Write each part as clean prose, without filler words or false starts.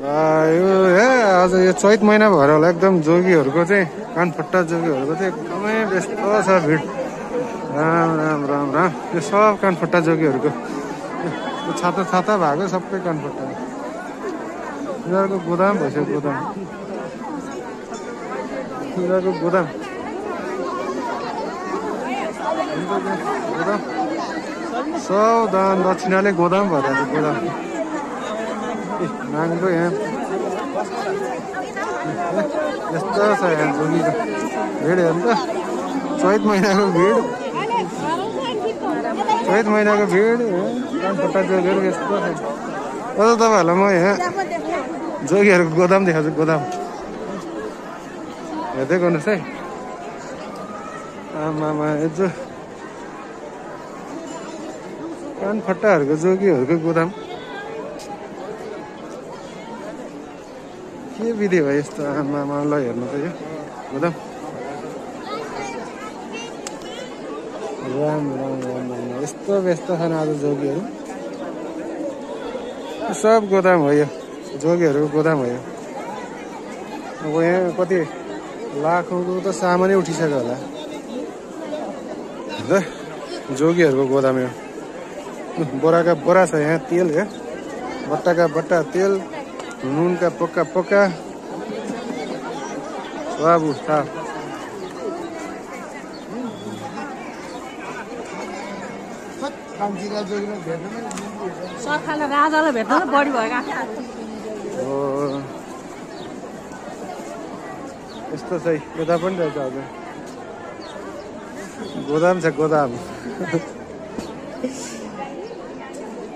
यो हे आज यो चैत महिना भएर होला एकदम जोगीहरूको चाहिँ कानफट्टा जोगीहरूको चाहिँ एकदमै व्यस्त छ भिड। राम राम राम राम। यो सब कानफट्टा जोगीहरूको छाता छाता भएको सबै कानफट्टा। यिनीहरूको गोदाम भइसक्यो गोदाम। यिनीहरूको गोदाम गोदाम सब दान दक्षिणाले गोदाम भएर गोदाम नाङ्गो यहाँ यस्तो छ यहाँ जोगीको भिड हेर्नु त। चैत महिनाको भिड कानफट्टा जोगीहरू यस्तो छ। अझ तपाईँहरूलाई म यहाँ जोगीहरूको गोदाम देखाउँछु गोदाम हेर्दै गर्नुहोस् है। आमामा जो कानफट्टाहरूको जोगीहरूको गोदाम के विधि भयो यस्तो। आमामा ल हेर्नु त यो गोदाम। राम राम राम राम यस्तो व्यस्त छन् आज जोगीहरू। सब गोदाम हो यो जोगीहरूको गोदाम हो यो। अब यहाँ कति लाखौँको त सामानै उठिसक्यो होला ल जोगीहरूको गोदाम यो। बोराका बोरा छ यहाँ तेल है बट्टाका बट्टा तेल नुनका पक्का पक्का बाबु साफ। सरकारले राजालाई भेट्न बढी भएको हो यस्तो छ यता पनि रहेछ हजुर गोदाम छ गोदाम।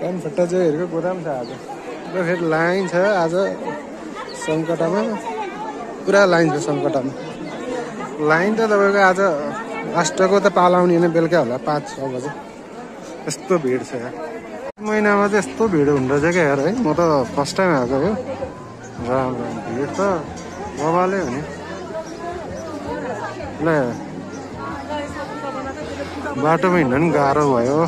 कानफट्टा जोगीहरूको गोदाम छ आज। र फेरि लाइन छ आज सङ्कटामा पुरा लाइन छ सङ्कटामा। लाइन त तपाईँको आज लास्टको त पालाउने होइन बेलुका होला 5-6 बजे यस्तो भिड छ यहाँ। महिनामा चाहिँ यस्तो भिड हुँदो रहेछ क्या यार है। म त फर्स्ट टाइम आएको हो। राम राम भिड त बबालै हो नि। ल बाटोमा हिँड्न पनि गाह्रो भयो।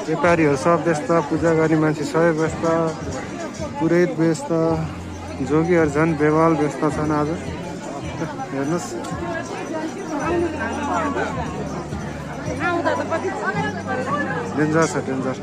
व्यापारीहरू सब व्यस्त पूजा गर्ने मान्छे सबै व्यस्त पुरोहित व्यस्त जोगीहरू झन् बेवाल व्यस्त छन् आज हेर्नुहोस्। डेन्जर छ डेन्जर।